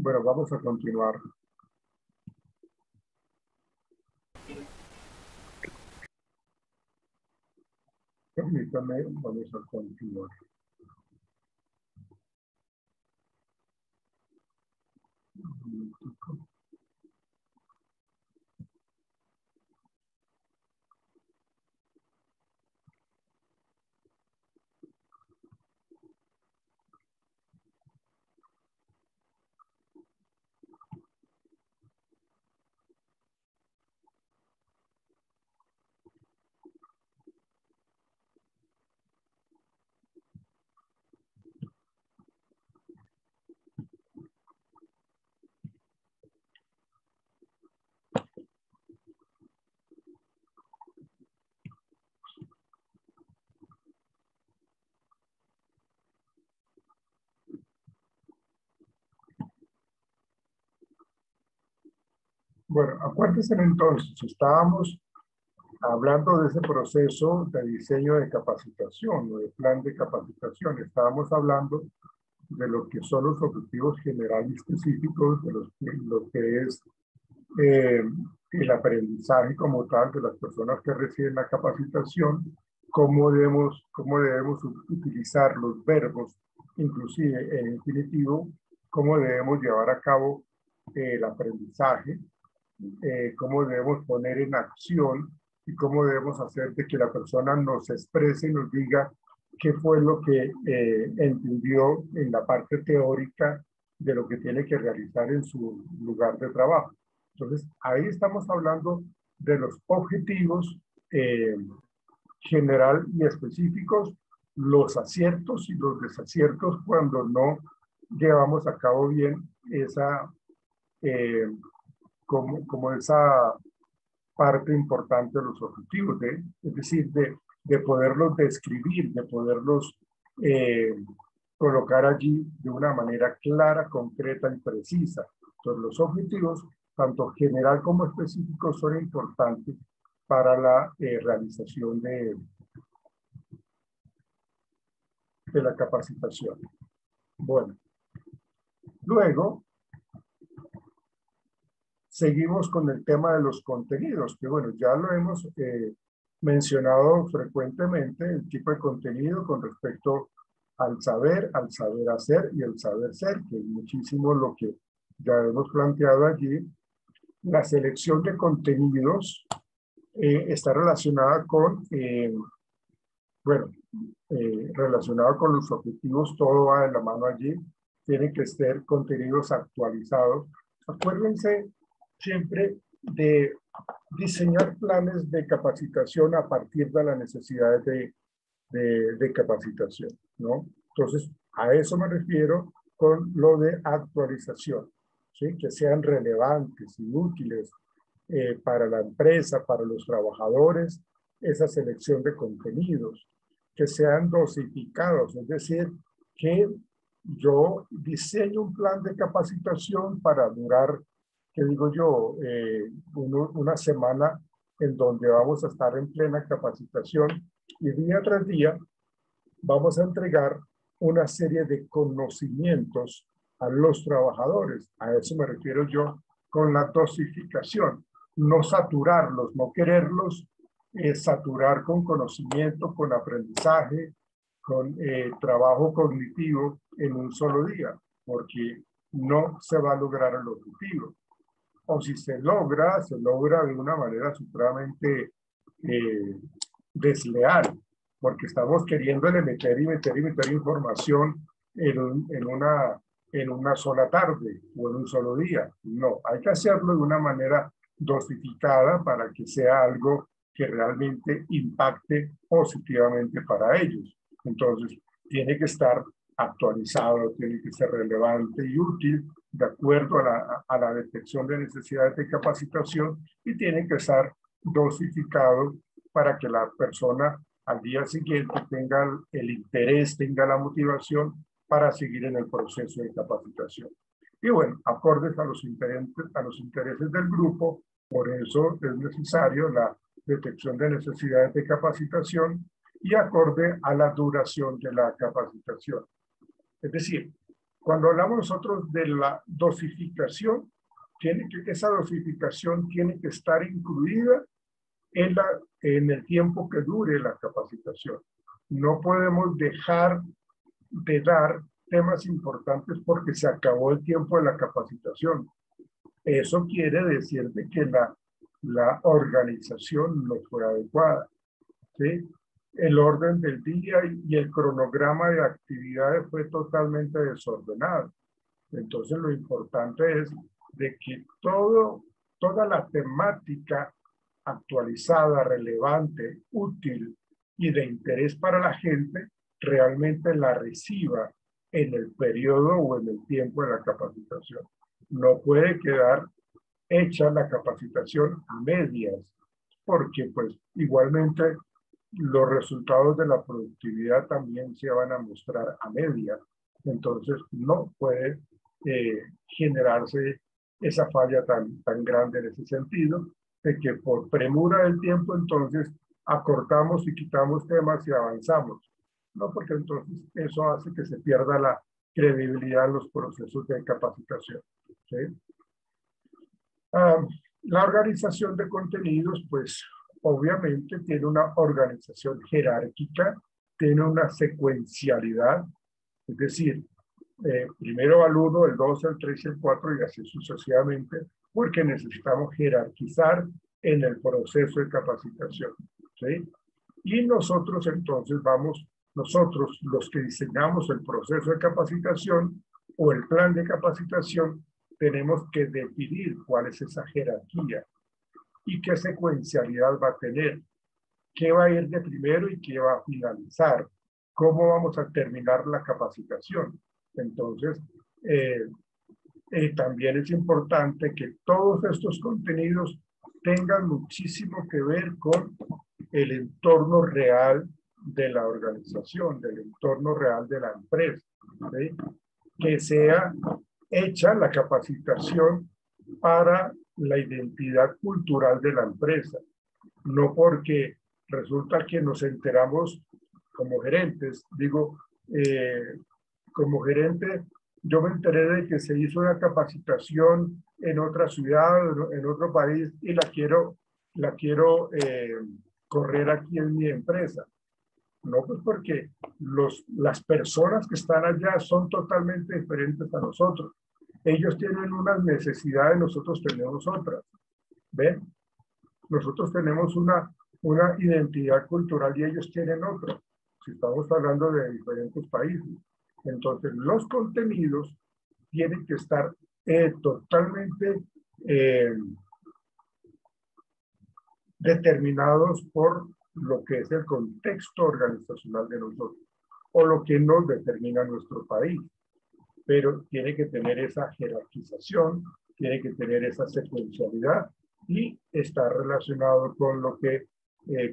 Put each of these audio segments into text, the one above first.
Bueno, vamos a continuar. Permítame, vamos a continuar. Bueno, acuérdense entonces, estábamos hablando de ese proceso de diseño de capacitación o de plan de capacitación. Estábamos hablando de lo que son los objetivos generales y específicos, de lo que es eh, el aprendizaje como tal de las personas que reciben la capacitación, cómo debemos utilizar los verbos, inclusive en infinitivo, cómo debemos llevar a cabo el aprendizaje, cómo debemos poner en acción y cómo debemos hacer de que la persona nos exprese y nos diga qué fue lo que entendió en la parte teórica de lo que tiene que realizar en su lugar de trabajo. Entonces, ahí estamos hablando de los objetivos general y específicos, los aciertos y los desaciertos cuando no llevamos a cabo bien esa, eh, como esa parte importante de los objetivos, es decir, de poderlos describir, de poderlos eh, colocar allí de una manera clara, concreta y precisa. Entonces, los objetivos, tanto general como específicos, son importantes para la realización de la capacitación. Bueno, luego seguimos con el tema de los contenidos, que bueno, ya lo hemos mencionado frecuentemente, el tipo de contenido con respecto al saber hacer y el saber ser, que es muchísimo lo que ya hemos planteado allí. La selección de contenidos está relacionada con, bueno, relacionado con los objetivos, todo va de la mano allí, tienen que ser contenidos actualizados. Acuérdense siempre de diseñar planes de capacitación a partir de las necesidades de capacitación, ¿no? Entonces, a eso me refiero con lo de actualización, ¿sí? Que sean relevantes y útiles para la empresa, para los trabajadores, esa selección de contenidos, que sean dosificados, es decir, que yo diseño un plan de capacitación para durar, que digo yo, una semana en donde vamos a estar en plena capacitación y día tras día vamos a entregar una serie de conocimientos a los trabajadores. A eso me refiero yo con la dosificación. No saturarlos, no quererlos saturar con conocimiento, con aprendizaje, con trabajo cognitivo en un solo día, porque no se va a lograr el objetivo. O si se logra de una manera supremamente desleal, porque estamos queriéndole meter información en una sola tarde o en un solo día. No, hay que hacerlo de una manera dosificada para que sea algo que realmente impacte positivamente para ellos. Entonces, tiene que estar actualizado, tiene que ser relevante y útil de acuerdo a la detección de necesidades de capacitación y tiene que estar dosificado para que la persona al día siguiente tenga el interés, tenga la motivación para seguir en el proceso de capacitación. Y bueno, acordes a los intereses del grupo, por eso es necesario la detección de necesidades de capacitación y acorde a la duración de la capacitación. Es decir, Cuando hablamos nosotros de la dosificación, esa dosificación tiene que estar incluida en el tiempo que dure la capacitación. No podemos dejar de dar temas importantes porque se acabó el tiempo de la capacitación. Eso quiere decir de que la organización no fue adecuada, ¿sí? El orden del día y el cronograma de actividades fue totalmente desordenado. Entonces lo importante es de que toda la temática actualizada, relevante, útil y de interés para la gente realmente la reciba en el periodo o en el tiempo de la capacitación. No puede quedar hecha la capacitación a medias, porque pues igualmente los resultados de la productividad también se van a mostrar a media. Entonces no puede generarse esa falla tan grande en ese sentido, de que por premura del tiempo entonces acortamos y quitamos temas y avanzamos. No, porque entonces eso hace que se pierda la credibilidad en los procesos de capacitación, ¿sí? La organización de contenidos, pues obviamente tiene una organización jerárquica, tiene una secuencialidad, es decir, primero va el 1, el 2, el 3 y el 4 y así sucesivamente, porque necesitamos jerarquizar en el proceso de capacitación, ¿sí? Y nosotros entonces nosotros los que diseñamos el proceso de capacitación o el plan de capacitación, tenemos que definir cuál es esa jerarquía y qué secuencialidad va a tener, qué va a ir de primero y qué va a finalizar, cómo vamos a terminar la capacitación. Entonces, también es importante que todos estos contenidos tengan muchísimo que ver con el entorno real de la organización, del entorno real de la empresa, ¿sí? Que sea hecha la capacitación para la identidad cultural de la empresa, no porque resulta que nos enteramos como gerentes, como gerente, yo me enteré de que se hizo una capacitación en otra ciudad, en otro país, y la quiero correr aquí en mi empresa. No, pues porque las personas que están allá son totalmente diferentes a nosotros. Ellos tienen unas necesidades, nosotros tenemos otras. ¿Ven? Nosotros tenemos una identidad cultural y ellos tienen otra. Si estamos hablando de diferentes países. Entonces, los contenidos tienen que estar totalmente determinados por lo que es el contexto organizacional de nosotros o lo que nos determina nuestro país. Pero tiene que tener esa jerarquización, tiene que tener esa secuencialidad y está relacionado con lo que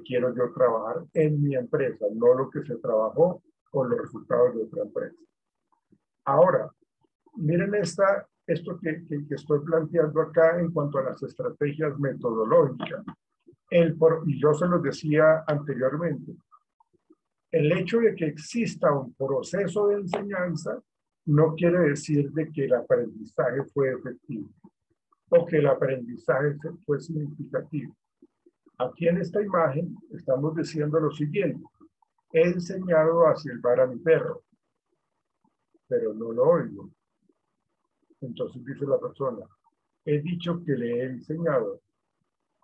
quiero yo trabajar en mi empresa, no lo que se trabajó con los resultados de otra empresa. Ahora, miren esto que estoy planteando acá en cuanto a las estrategias metodológicas. Y yo se los decía anteriormente, el hecho de que exista un proceso de enseñanza no quiere decir de que el aprendizaje fue efectivo o que el aprendizaje fue significativo. Aquí en esta imagen estamos diciendo lo siguiente: he enseñado a silbar a mi perro, pero no lo oigo. Entonces dice la persona, he dicho que le he enseñado,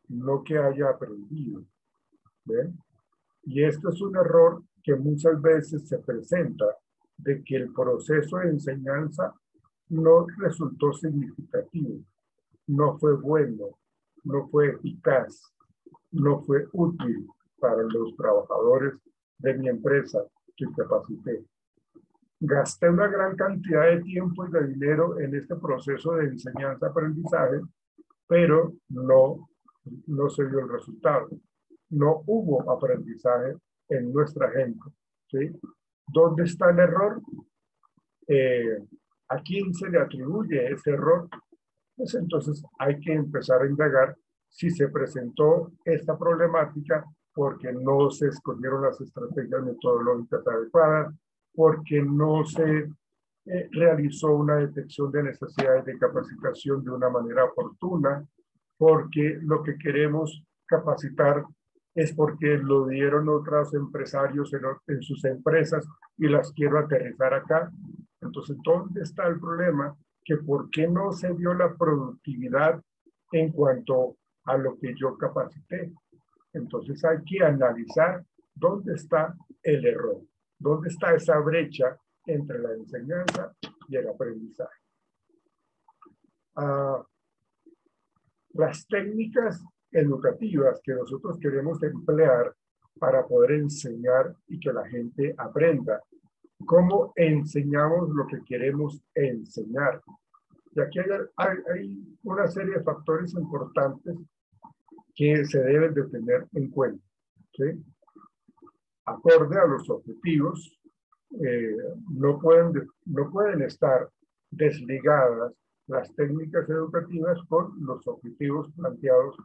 no que haya aprendido. ¿Ven? Y esto es un error que muchas veces se presenta, de que el proceso de enseñanza no resultó significativo, no fue bueno, no fue eficaz, no fue útil para los trabajadores de mi empresa que capacité. Gasté una gran cantidad de tiempo y de dinero en este proceso de enseñanza-aprendizaje, pero no se dio el resultado. No hubo aprendizaje en nuestra gente, ¿sí? ¿Dónde está el error? ¿A quién se le atribuye ese error? Pues entonces hay que empezar a indagar si se presentó esta problemática porque no se escogieron las estrategias metodológicas adecuadas, porque no se realizó una detección de necesidades de capacitación de una manera oportuna, porque lo que queremos capacitar es porque lo dieron otros empresarios en sus empresas y las quiero aterrizar acá. Entonces, ¿dónde está el problema? Que ¿por qué no se dio la productividad en cuanto a lo que yo capacité? Entonces hay que analizar dónde está el error, dónde está esa brecha entre la enseñanza y el aprendizaje. Las técnicas educativas que nosotros queremos emplear para poder enseñar y que la gente aprenda. ¿Cómo enseñamos lo que queremos enseñar? Y aquí hay una serie de factores importantes que se deben de tener en cuenta, ¿sí? Acorde a los objetivos, no pueden estar desligadas las técnicas educativas con los objetivos planteados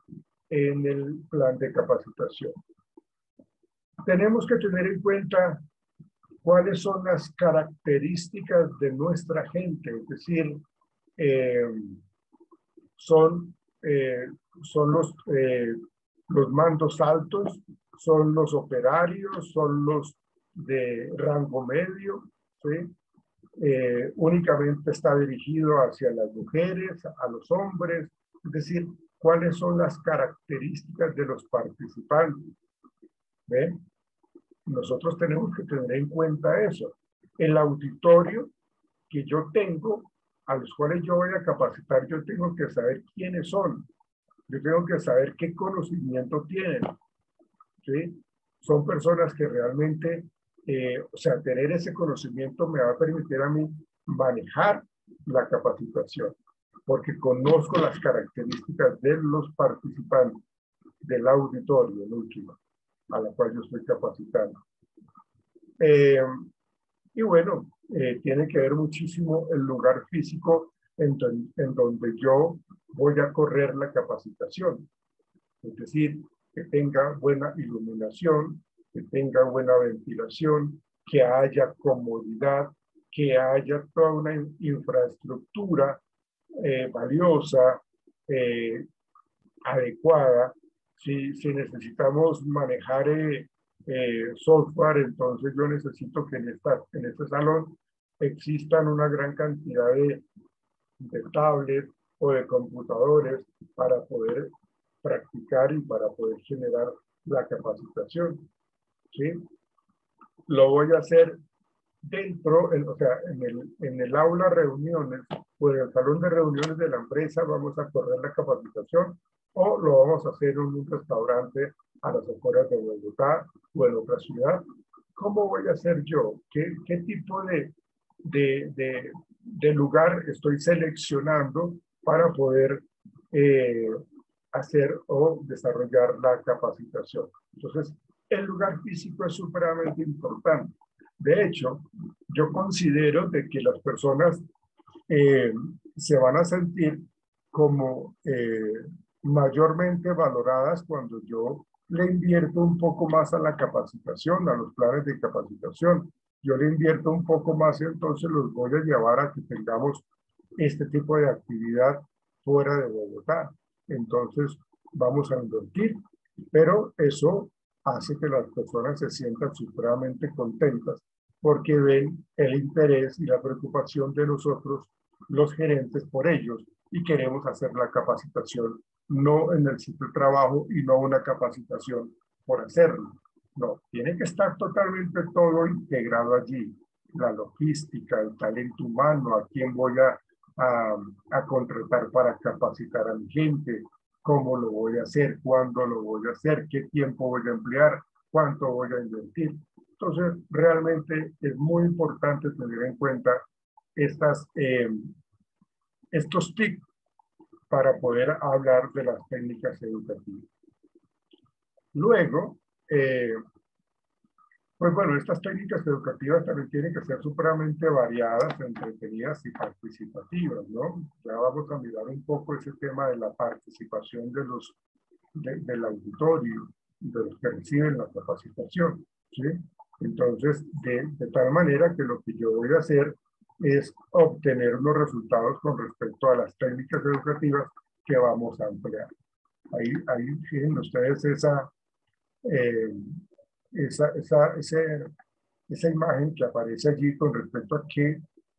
en el plan de capacitación. Tenemos que tener en cuenta cuáles son las características de nuestra gente, es decir, son los mandos altos, son los operarios, son los de rango medio, ¿sí? Únicamente está dirigido hacia las mujeres, a los hombres, es decir, cuáles son las características de los participantes. ¿Ven? Nosotros tenemos que tener en cuenta eso. El auditorio que yo tengo, a los cuales yo voy a capacitar, yo tengo que saber quiénes son. Yo tengo que saber qué conocimiento tienen. ¿Sí? Son personas que realmente, o sea, tener ese conocimiento me va a permitir a mí manejar la capacitación, porque conozco las características de los participantes del auditorio, el último, a la cual yo estoy capacitando. Y bueno, tiene que ver muchísimo el lugar físico en donde yo voy a correr la capacitación. Es decir, que tenga buena iluminación, que tenga buena ventilación, que haya comodidad, que haya toda una infraestructura valiosa, adecuada. Si necesitamos manejar software, entonces yo necesito que en este salón existan una gran cantidad de tablets o de computadores para poder practicar y para poder generar la capacitación. ¿Sí? Lo voy a hacer dentro, o sea, en el aula reuniones o en el salón de reuniones de la empresa vamos a correr la capacitación, o lo vamos a hacer en un restaurante a las afueras de Bogotá o en otra ciudad. ¿Cómo voy a hacer yo? ¿Qué tipo de lugar estoy seleccionando para poder hacer o desarrollar la capacitación? Entonces, el lugar físico es supremamente importante. De hecho, yo considero de que las personas se van a sentir como mayormente valoradas cuando yo le invierto un poco más a la capacitación, a los planes de capacitación. Yo le invierto un poco más, entonces los voy a llevar a que tengamos este tipo de actividad fuera de Bogotá. Entonces vamos a invertir, pero eso hace que las personas se sientan supremamente contentas porque ven el interés y la preocupación de nosotros, los gerentes, por ellos, y queremos hacer la capacitación no en el sitio de trabajo y no una capacitación por hacerlo. No, tiene que estar totalmente todo integrado allí. La logística, el talento humano, a quién voy a contratar para capacitar a mi gente, cómo lo voy a hacer, cuándo lo voy a hacer, qué tiempo voy a emplear, cuánto voy a invertir. Entonces, realmente es muy importante tener en cuenta estos tips para poder hablar de las técnicas educativas. Luego, pues bueno, estas técnicas educativas también tienen que ser supremamente variadas, entretenidas y participativas, ¿no? Ya vamos a mirar un poco ese tema de la participación del auditorio, de los que reciben la capacitación, ¿sí? Entonces, de tal manera que lo que yo voy a hacer es obtener unos resultados con respecto a las técnicas educativas que vamos a emplear. Ahí fíjense ustedes eh, esa imagen que aparece allí con respecto a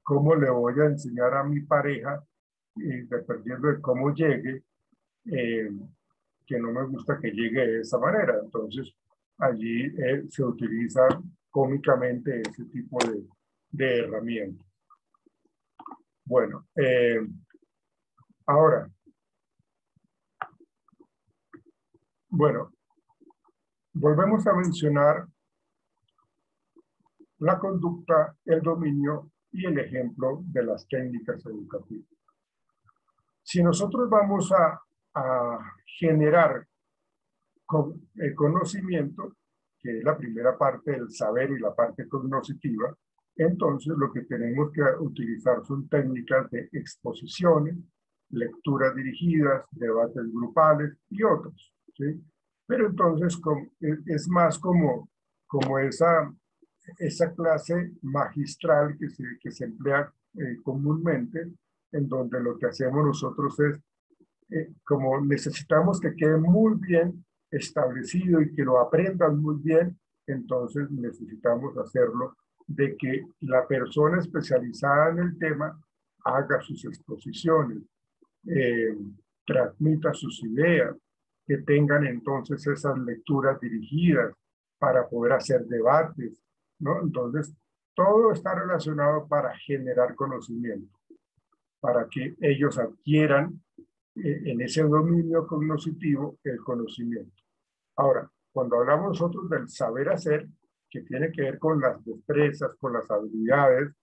cómo le voy a enseñar a mi pareja, dependiendo de cómo llegue, eh, que no me gusta que llegue de esa manera. Entonces, allí se utiliza cómicamente ese tipo de herramientas. Bueno, ahora, bueno, volvemos a mencionar la conducta, el dominio y el ejemplo de las técnicas educativas. Si nosotros vamos a generar el conocimiento, que es la primera parte del saber y la parte cognitiva, entonces lo que tenemos que utilizar son técnicas de exposiciones, lecturas dirigidas, debates grupales y otros, ¿sí? Pero entonces es más como esa clase magistral que se emplea comúnmente, en donde lo que hacemos nosotros es, como necesitamos que quede muy bien establecido y que lo aprendan muy bien, entonces necesitamos hacerlo de que la persona especializada en el tema haga sus exposiciones, eh, transmita sus ideas, que tengan entonces esas lecturas dirigidas para poder hacer debates, ¿no? Entonces, todo está relacionado para generar conocimiento, para que ellos adquieran en ese dominio cognitivo el conocimiento. Ahora, cuando hablamos nosotros del saber hacer, que tiene que ver con las destrezas, con las habilidades,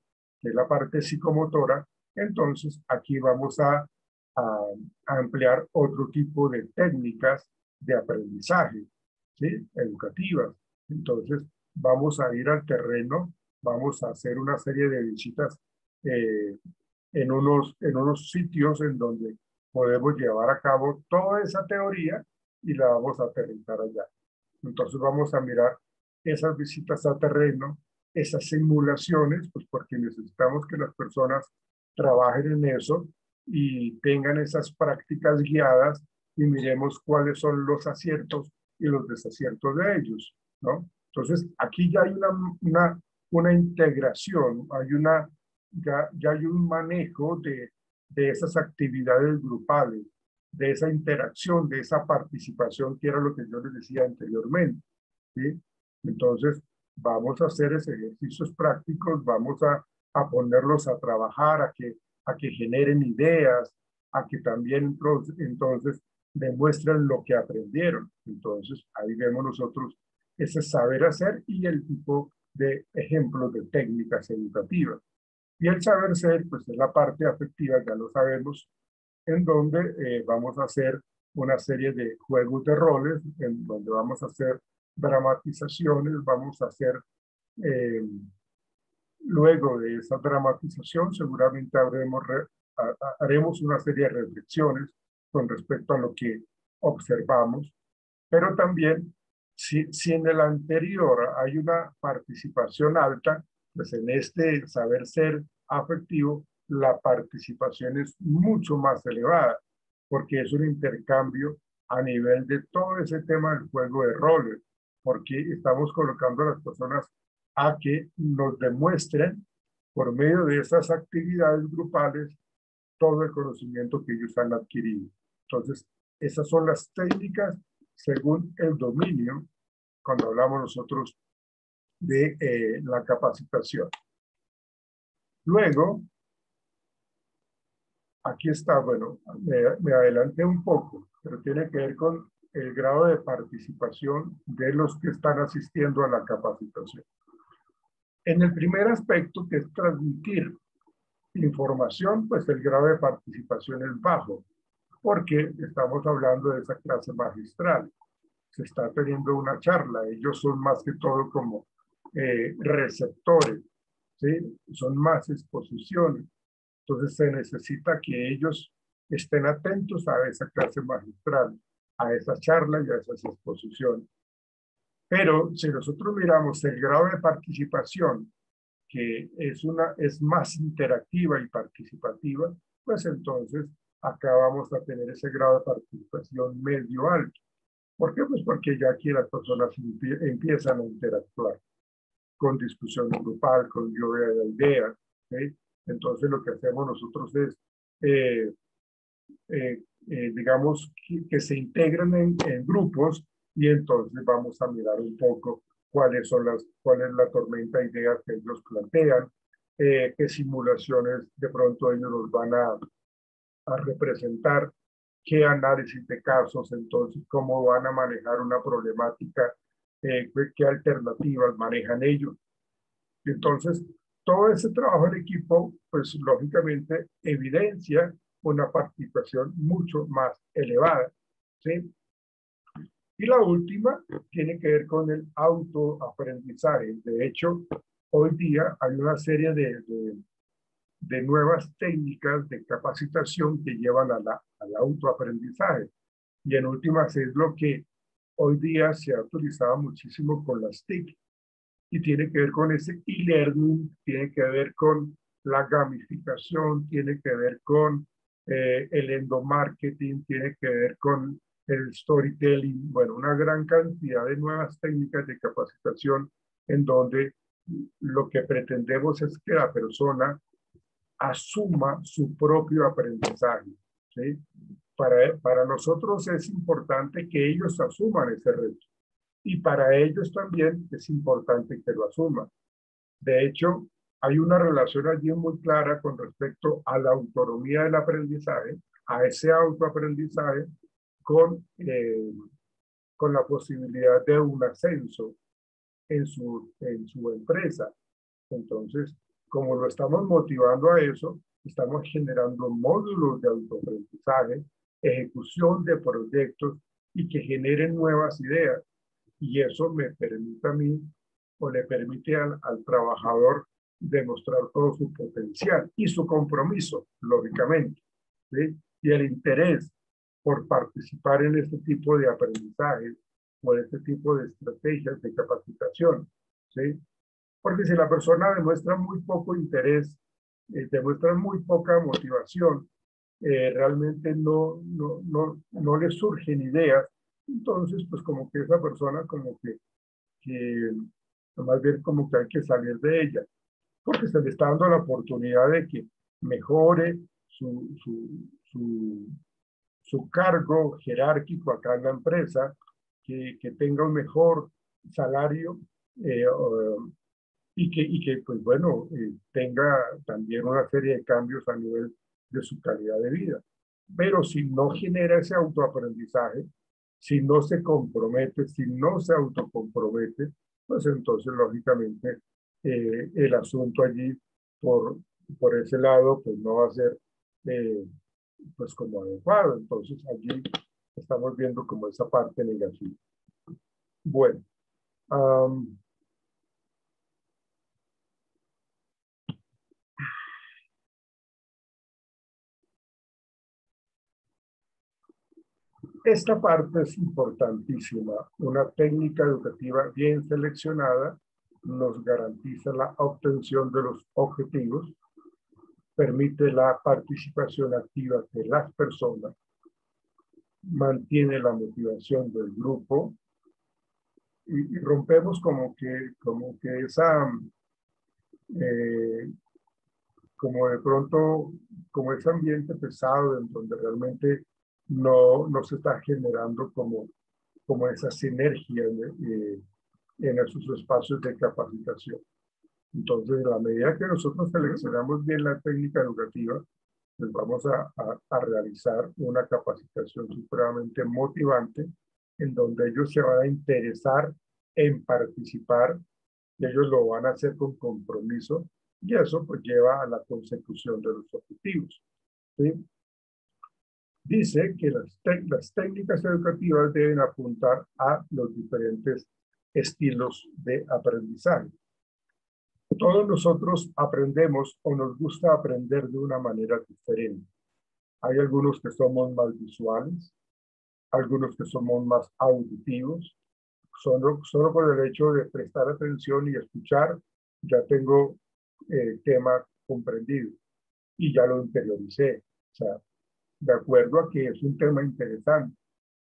que es la parte psicomotora, entonces aquí vamos a emplear otro tipo de técnicas de aprendizaje, ¿sí? Educativas. Entonces, vamos a ir al terreno, vamos a hacer una serie de visitas eh, en unos sitios en donde podemos llevar a cabo toda esa teoría y la vamos a aterrizar allá. Entonces vamos a mirar esas visitas a terreno, esas simulaciones, pues porque necesitamos que las personas trabajen en eso y tengan esas prácticas guiadas y miremos cuáles son los aciertos y los desaciertos de ellos, ¿no? Entonces, aquí ya hay una integración, ya hay un manejo de esas actividades grupales, de esa interacción, de esa participación, que era lo que yo les decía anteriormente, ¿sí? Entonces, vamos a hacer esos ejercicios prácticos, vamos a ponerlos a trabajar, a que generen ideas, a que también entonces demuestren lo que aprendieron. Entonces, ahí vemos nosotros ese saber hacer y el tipo de ejemplos de técnicas educativas. Y el saber ser, pues es la parte afectiva, ya lo sabemos, en donde vamos a hacer una serie de juegos de roles, en donde vamos a hacer dramatizaciones, vamos a hacer, eh, luego de esa dramatización, seguramente haremos una serie de reflexiones con respecto a lo que observamos, pero también si en el anterior hay una participación alta, pues en este saber ser afectivo, la participación es mucho más elevada, porque es un intercambio a nivel de todo ese tema del juego de roles, porque estamos colocando a las personas a que nos demuestren por medio de esas actividades grupales todo el conocimiento que ellos han adquirido. Entonces, esas son las técnicas según el dominio, cuando hablamos nosotros de la capacitación. Luego, aquí está, bueno, me adelanté un poco, pero tiene que ver con el grado de participación de los que están asistiendo a la capacitación. En el primer aspecto, que es transmitir información, pues el grado de participación es bajo, porque estamos hablando de esa clase magistral. Se está teniendo una charla, ellos son más que todo como receptores, ¿sí? Son más exposiciones. Entonces se necesita que ellos estén atentos a esa clase magistral, a esa charla y a esas exposiciones. Pero si nosotros miramos el grado de participación que es más interactiva y participativa, pues entonces acá vamos a tener ese grado de participación medio alto. ¿Por qué? Pues porque ya aquí las personas empiezan a interactuar con discusión grupal, con lluvia de ideas. ¿Sí? Entonces lo que hacemos nosotros es, eh, digamos, que se integran en grupos y entonces vamos a mirar un poco cuál es la tormenta de ideas que ellos plantean, qué simulaciones de pronto ellos nos van a representar, qué análisis de casos, entonces cómo van a manejar una problemática, qué alternativas manejan ellos. Entonces, todo ese trabajo en equipo, pues lógicamente evidencia una participación mucho más elevada, ¿sí? Y la última tiene que ver con el autoaprendizaje. De hecho, hoy día hay una serie de nuevas técnicas de capacitación que llevan al autoaprendizaje. Y en últimas es lo que hoy día se ha utilizado muchísimo con las TIC y tiene que ver con ese e-learning, tiene que ver con la gamificación, tiene que ver con el endomarketing, tiene que ver con el storytelling, bueno, una gran cantidad de nuevas técnicas de capacitación en donde lo que pretendemos es que la persona asuma su propio aprendizaje. ¿Sí? Para nosotros es importante que ellos asuman ese reto y para ellos también es importante que lo asuman. De hecho, hay una relación allí muy clara con respecto a la autonomía del aprendizaje, a ese autoaprendizaje con la posibilidad de un ascenso en su empresa. Entonces, como lo estamos motivando a eso, estamos generando módulos de autoaprendizaje, ejecución de proyectos y que generen nuevas ideas. Y eso me permite a mí o le permite al trabajador demostrar todo su potencial y su compromiso, lógicamente, ¿sí? Y el interés por participar en este tipo de aprendizaje o en este tipo de estrategias de capacitación, ¿sí? Porque si la persona demuestra muy poco interés, demuestra muy poca motivación, realmente no le surgen ideas, entonces pues como que esa persona que más bien como que hay que salir de ella, porque se le está dando la oportunidad de que mejore su cargo jerárquico acá en la empresa, que tenga un mejor salario y que pues bueno, tenga también una serie de cambios a nivel de su calidad de vida. Pero si no genera ese autoaprendizaje, si no se compromete, si no se autocompromete, pues entonces lógicamente el asunto allí por, por ese lado pues no va a ser eh, pues como adecuado. Entonces allí estamos viendo como esa parte negativa. Bueno, esta parte es importantísima. Una técnica educativa bien seleccionada nos garantiza la obtención de los objetivos, permite la participación activa de las personas, mantiene la motivación del grupo y rompemos como que esa, eh, como de pronto, como ese ambiente pesado en donde realmente no se está generando como esa sinergia en esos espacios de capacitación. Entonces, en la medida que nosotros seleccionamos bien la técnica educativa, pues vamos a realizar una capacitación supremamente motivante en donde ellos se van a interesar en participar y ellos lo van a hacer con compromiso y eso pues lleva a la consecución de los objetivos. ¿Sí? Dice que las técnicas educativas deben apuntar a los diferentes estilos de aprendizaje. Todos nosotros aprendemos o nos gusta aprender de una manera diferente. Hay algunos que somos más visuales, algunos que somos más auditivos. Solo por el hecho de prestar atención y escuchar, ya tengo tema comprendido y ya lo interioricé. O sea, de acuerdo a que es un tema interesante,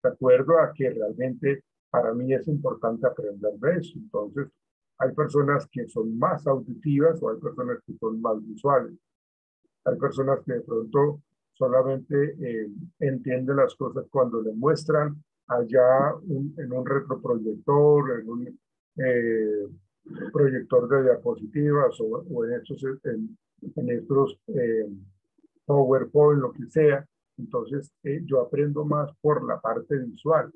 de acuerdo a que realmente para mí es importante aprender de eso. Entonces, hay personas que son más auditivas o hay personas que son más visuales. Hay personas que de pronto solamente entienden las cosas cuando le muestran allá en un retroproyector, en un proyector de diapositivas o en estos PowerPoint, lo que sea. Entonces, yo aprendo más por la parte visual.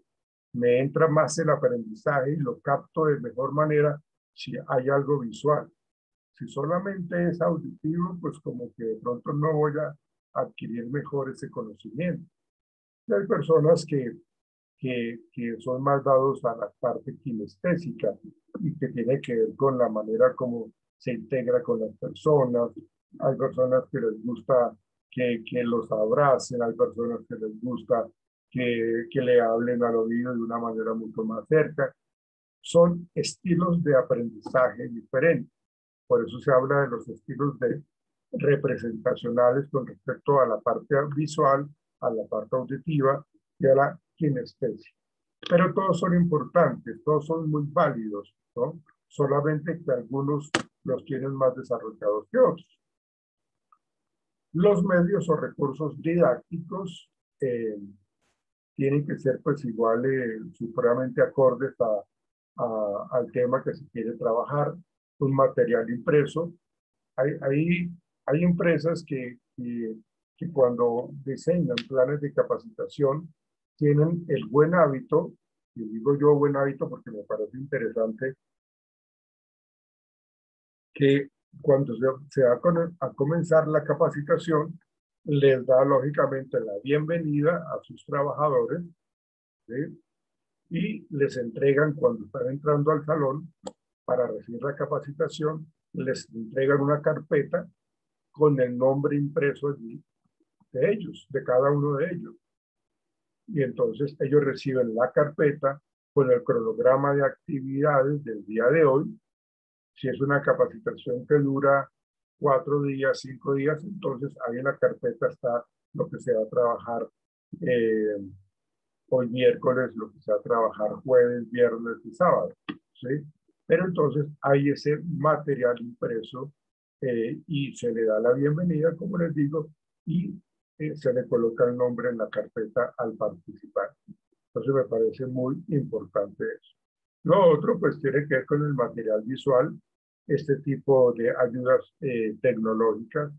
Me entra más el aprendizaje y lo capto de mejor manera si hay algo visual. Si solamente es auditivo, pues como que de pronto no voy a adquirir mejor ese conocimiento. Y hay personas que son más dados a la parte kinestésica y que tiene que ver con la manera como se integra con las personas. Hay personas que les gusta que los abracen, hay personas que les gusta que le hablen al oído de una manera mucho más cerca. Son estilos de aprendizaje diferentes. Por eso se habla de los estilos representacionales con respecto a la parte visual, a la parte auditiva y a la kinestesia. Pero todos son importantes, todos son muy válidos, ¿no? Solamente que algunos los tienen más desarrollados que otros. Los medios o recursos didácticos tienen que ser pues igual supremamente acordes al tema que se quiere trabajar, un material impreso. Hay empresas que cuando diseñan planes de capacitación tienen el buen hábito, y digo yo buen hábito porque me parece interesante, que cuando se va a comenzar la capacitación, les da lógicamente la bienvenida a sus trabajadores, ¿sí? Y les entregan cuando están entrando al salón para recibir la capacitación, les entregan una carpeta con el nombre impreso allí de ellos, de cada uno de ellos. Y entonces ellos reciben la carpeta con el cronograma de actividades del día de hoy. Si es una capacitación que dura 4 días, 5 días, entonces ahí en la carpeta está lo que se va a trabajar hoy miércoles, lo que se va a trabajar jueves, viernes y sábado, ¿sí? Pero entonces hay ese material impreso y se le da la bienvenida, como les digo, y se le coloca el nombre en la carpeta al participante. Entonces me parece muy importante eso. Lo otro, pues tiene que ver con el material visual, este tipo de ayudas tecnológicas,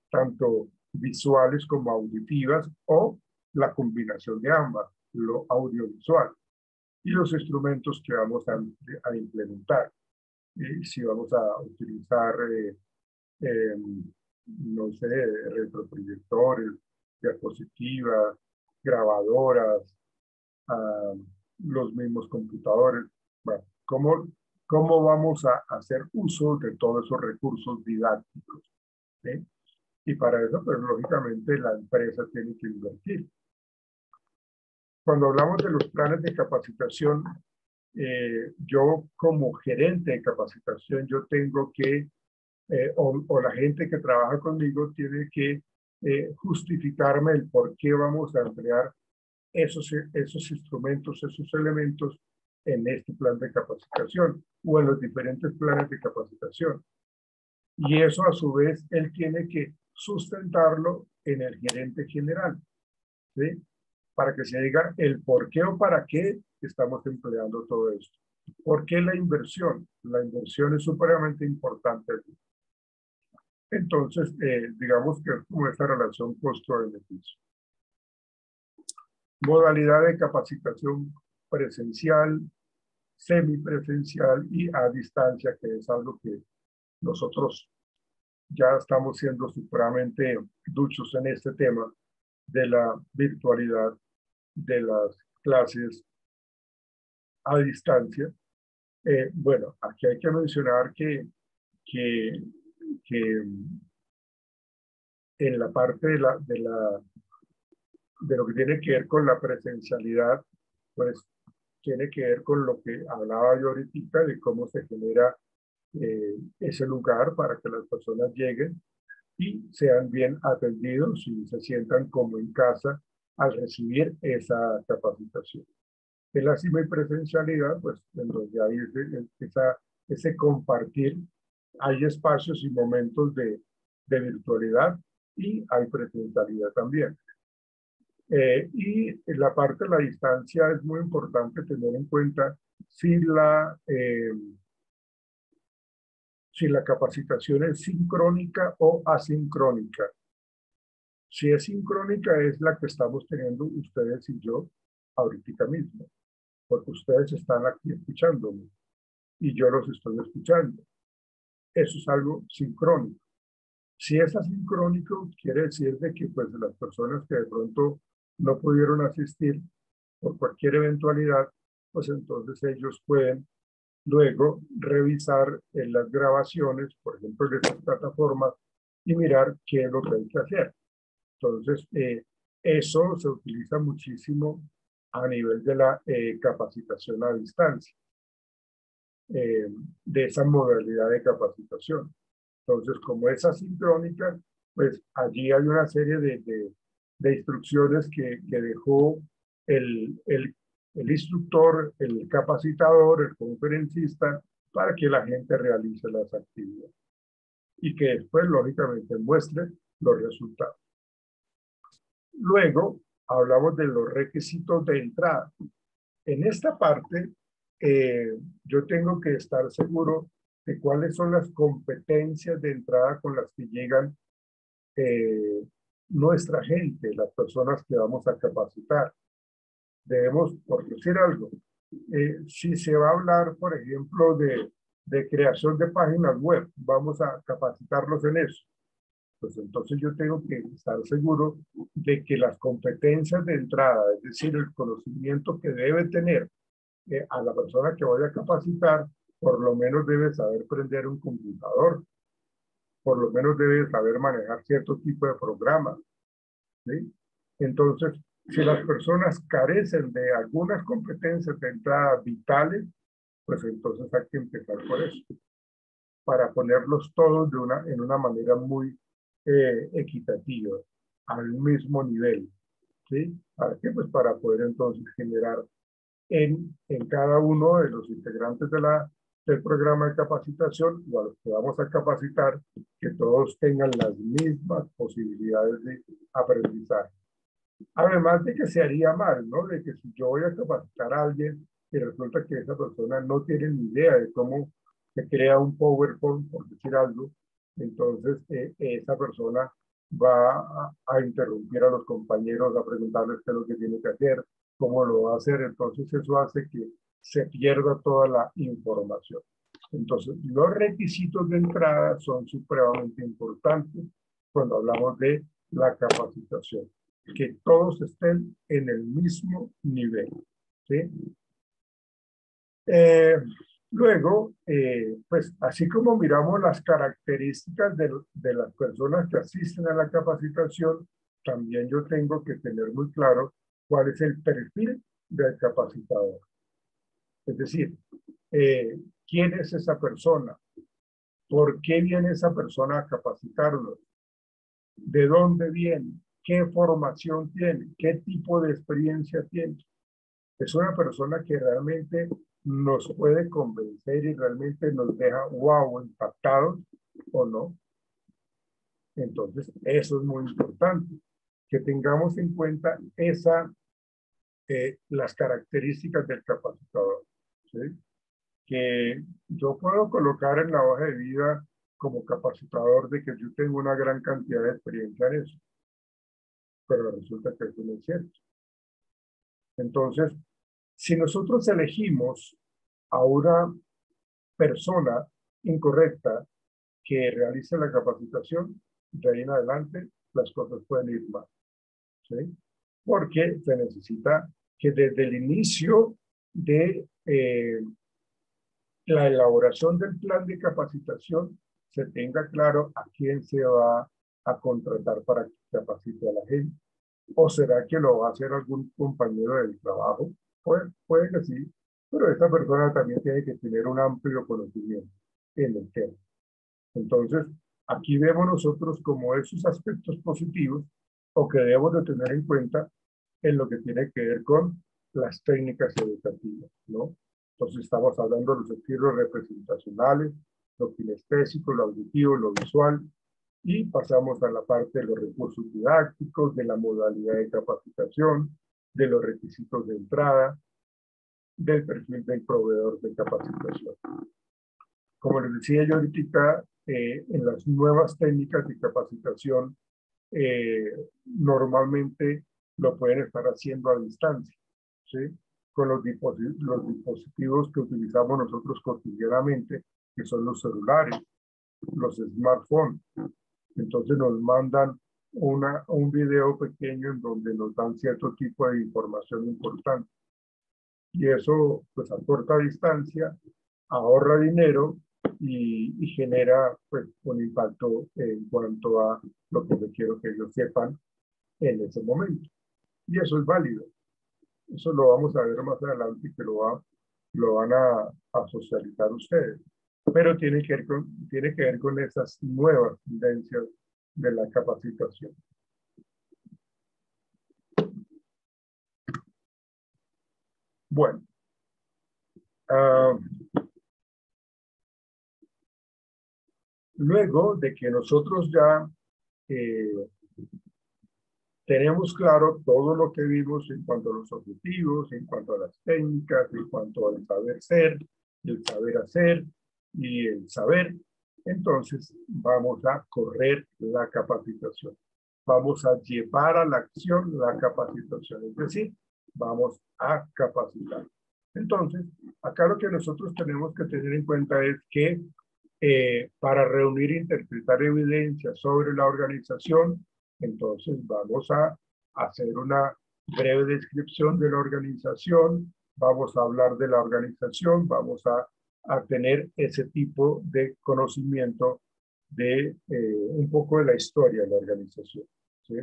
tanto visuales como auditivas o la combinación de ambas, lo audiovisual y los instrumentos que vamos a implementar. Si vamos a utilizar, eh, no sé, retroproyectores, diapositivas, grabadoras, los mismos computadores. Bueno, ¿cómo vamos a hacer uso de todos esos recursos didácticos? ¿Sí? Y para eso, pues lógicamente la empresa tiene que invertir. Cuando hablamos de los planes de capacitación, yo como gerente de capacitación, yo tengo que, o la gente que trabaja conmigo tiene que justificarme el por qué vamos a emplear esos instrumentos, esos elementos en este plan de capacitación o en los diferentes planes de capacitación. Y eso a su vez él tiene que sustentarlo en el gerente general, ¿sí? Para que se diga el por qué o para qué estamos empleando todo esto. ¿Por qué la inversión? La inversión es supremamente importante. Entonces, digamos que es como esta relación costo-beneficio. Modalidad de capacitación presencial, semipresencial y a distancia, que es algo que nosotros ya estamos siendo supremamente duchos en este tema de la virtualidad de las clases a distancia. Bueno, aquí hay que mencionar que en la parte de lo que tiene que ver con la presencialidad, pues tiene que ver con lo que hablaba yo ahorita de cómo se genera ese lugar para que las personas lleguen y sean bien atendidos y se sientan como en casa al recibir esa capacitación. En la semipresencialidad, pues en donde hay ese compartir, hay espacios y momentos de virtualidad y hay presencialidad también. Y en la parte de la distancia es muy importante tener en cuenta si si la capacitación es sincrónica o asincrónica. Si es sincrónica es la que estamos teniendo ustedes y yo ahorita mismo, porque ustedes están aquí escuchándome y yo los estoy escuchando. Eso es algo sincrónico. Si es asincrónico, quiere decir de que pues las personas que de pronto no pudieron asistir por cualquier eventualidad, pues entonces ellos pueden luego revisar en las grabaciones, por ejemplo, de estas plataformas y mirar qué es lo que hay que hacer. Entonces, eso se utiliza muchísimo a nivel de la capacitación a distancia, de esa modalidad de capacitación. Entonces, como es asincrónica, pues allí hay una serie de instrucciones que dejó el instructor, el capacitador, el conferencista, para que la gente realice las actividades y que después, lógicamente, muestre los resultados. Luego, hablamos de los requisitos de entrada. En esta parte, yo tengo que estar seguro de cuáles son las competencias de entrada con las que llegan nuestra gente, las personas que vamos a capacitar. Debemos, por decir algo, si se va a hablar, por ejemplo, de creación de páginas web, vamos a capacitarlos en eso. Pues entonces yo tengo que estar seguro de que las competencias de entrada, es decir, el conocimiento que debe tener a la persona que voy a capacitar, por lo menos debe saber prender un computador, por lo menos debe saber manejar cierto tipo de programas, ¿sí? Entonces, si las personas carecen de algunas competencias de entrada vitales, pues entonces hay que empezar por eso, para ponerlos todos en una manera muy equitativa, al mismo nivel, ¿sí? ¿Para qué? Pues para poder entonces generar en cada uno de los integrantes del programa de capacitación o a los que vamos a capacitar, que todos tengan las mismas posibilidades de aprendizaje. Además de que se haría mal, ¿no? De que si yo voy a capacitar a alguien y resulta que esa persona no tiene ni idea de cómo se crea un PowerPoint, por decir algo, entonces esa persona va a interrumpir a los compañeros, a preguntarles qué es lo que tiene que hacer, cómo lo va a hacer, entonces eso hace que se pierda toda la información. Entonces, los requisitos de entrada son supremamente importantes cuando hablamos de la capacitación, que todos estén en el mismo nivel, ¿sí? Luego, pues así como miramos las características de las personas que asisten a la capacitación, también yo tengo que tener muy claro cuál es el perfil del capacitador. Es decir, ¿quién es esa persona? ¿Por qué viene esa persona a capacitarnos? ¿De dónde viene? ¿Qué formación tiene? ¿Qué tipo de experiencia tiene? Es una persona que realmente nos puede convencer y realmente nos deja wow, impactados o no. Entonces, eso es muy importante, que tengamos en cuenta las características del capacitador, ¿sí? Que yo puedo colocar en la hoja de vida como capacitador de que yo tengo una gran cantidad de experiencia en eso, pero resulta que eso no es cierto. Entonces, si nosotros elegimos a una persona incorrecta que realice la capacitación, de ahí en adelante las cosas pueden ir mal, ¿sí? Porque se necesita que desde el inicio de la elaboración del plan de capacitación se tenga claro a quién se va a contratar para que capacite a la gente. ¿O será que lo va a hacer algún compañero del trabajo? Puede que sí, pero esta persona también tiene que tener un amplio conocimiento. en el tema. Entonces, aquí vemos nosotros como esos aspectos positivos o que debemos de tener en cuenta en lo que tiene que ver con las técnicas educativas, ¿no? Entonces estamos hablando de los estilos representacionales, lo kinestésico, lo auditivo, lo visual, y pasamos a la parte de los recursos didácticos, de la modalidad de capacitación, de los requisitos de entrada, del perfil del proveedor de capacitación. Como les decía yo ahorita, en las nuevas técnicas de capacitación, normalmente lo pueden estar haciendo a distancia, ¿sí? Con los dispositivos que utilizamos nosotros cotidianamente, que son los celulares, los smartphones. Entonces nos mandan un video pequeño en donde nos dan cierto tipo de información importante. Y eso, pues a corta distancia, ahorra dinero y genera pues, un impacto en cuanto a lo que yo quiero que ellos sepan en ese momento. Y eso es válido. Eso lo vamos a ver más adelante que lo van a socializar ustedes. Pero tiene que ver con esas nuevas tendencias de la capacitación. Bueno. Luego de que nosotros ya tenemos claro todo lo que vimos en cuanto a los objetivos, en cuanto a las técnicas, en cuanto al saber ser, el saber hacer y el saber, entonces vamos a correr la capacitación. Vamos a llevar a la acción la capacitación, es decir, vamos a capacitar. Entonces, acá lo que nosotros tenemos que tener en cuenta es que para reunir e interpretar evidencia sobre la organización, entonces vamos a hacer una breve descripción de la organización, vamos a hablar de la organización, vamos a tener ese tipo de conocimiento de un poco de la historia de la organización, ¿sí?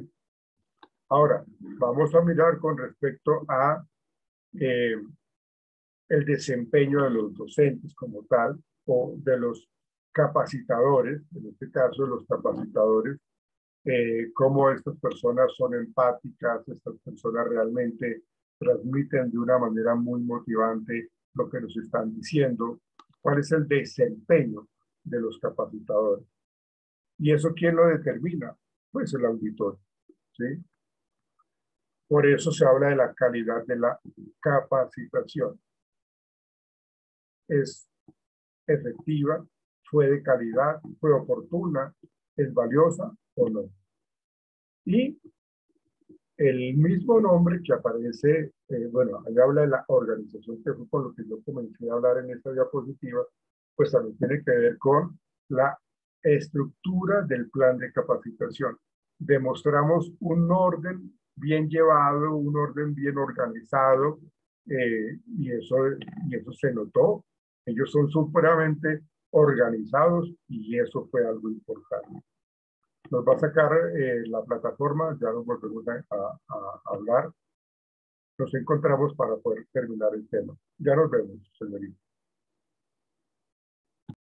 Ahora, vamos a mirar con respecto a el desempeño de los docentes como tal, o de los capacitadores, en este caso los capacitadores, cómo estas personas son empáticas, estas personas realmente transmiten de una manera muy motivante lo que nos están diciendo, cuál es el desempeño de los capacitadores. ¿Y eso quién lo determina? Pues el auditor, ¿sí? Por eso se habla de la calidad de la capacitación. Es efectiva, fue de calidad, fue oportuna, es valiosa o no. Y el mismo nombre que aparece, bueno, ahí habla de la organización, que fue con lo que yo comencé a hablar en esta diapositiva, pues también tiene que ver con la estructura del plan de capacitación. Demostramos un orden bien llevado, un orden bien organizado, y eso se notó. Ellos son supremamente organizados y eso fue algo importante. Nos va a sacar la plataforma, ya nos volvemos a hablar. Nos encontramos para poder terminar el tema. Ya nos vemos, señorita.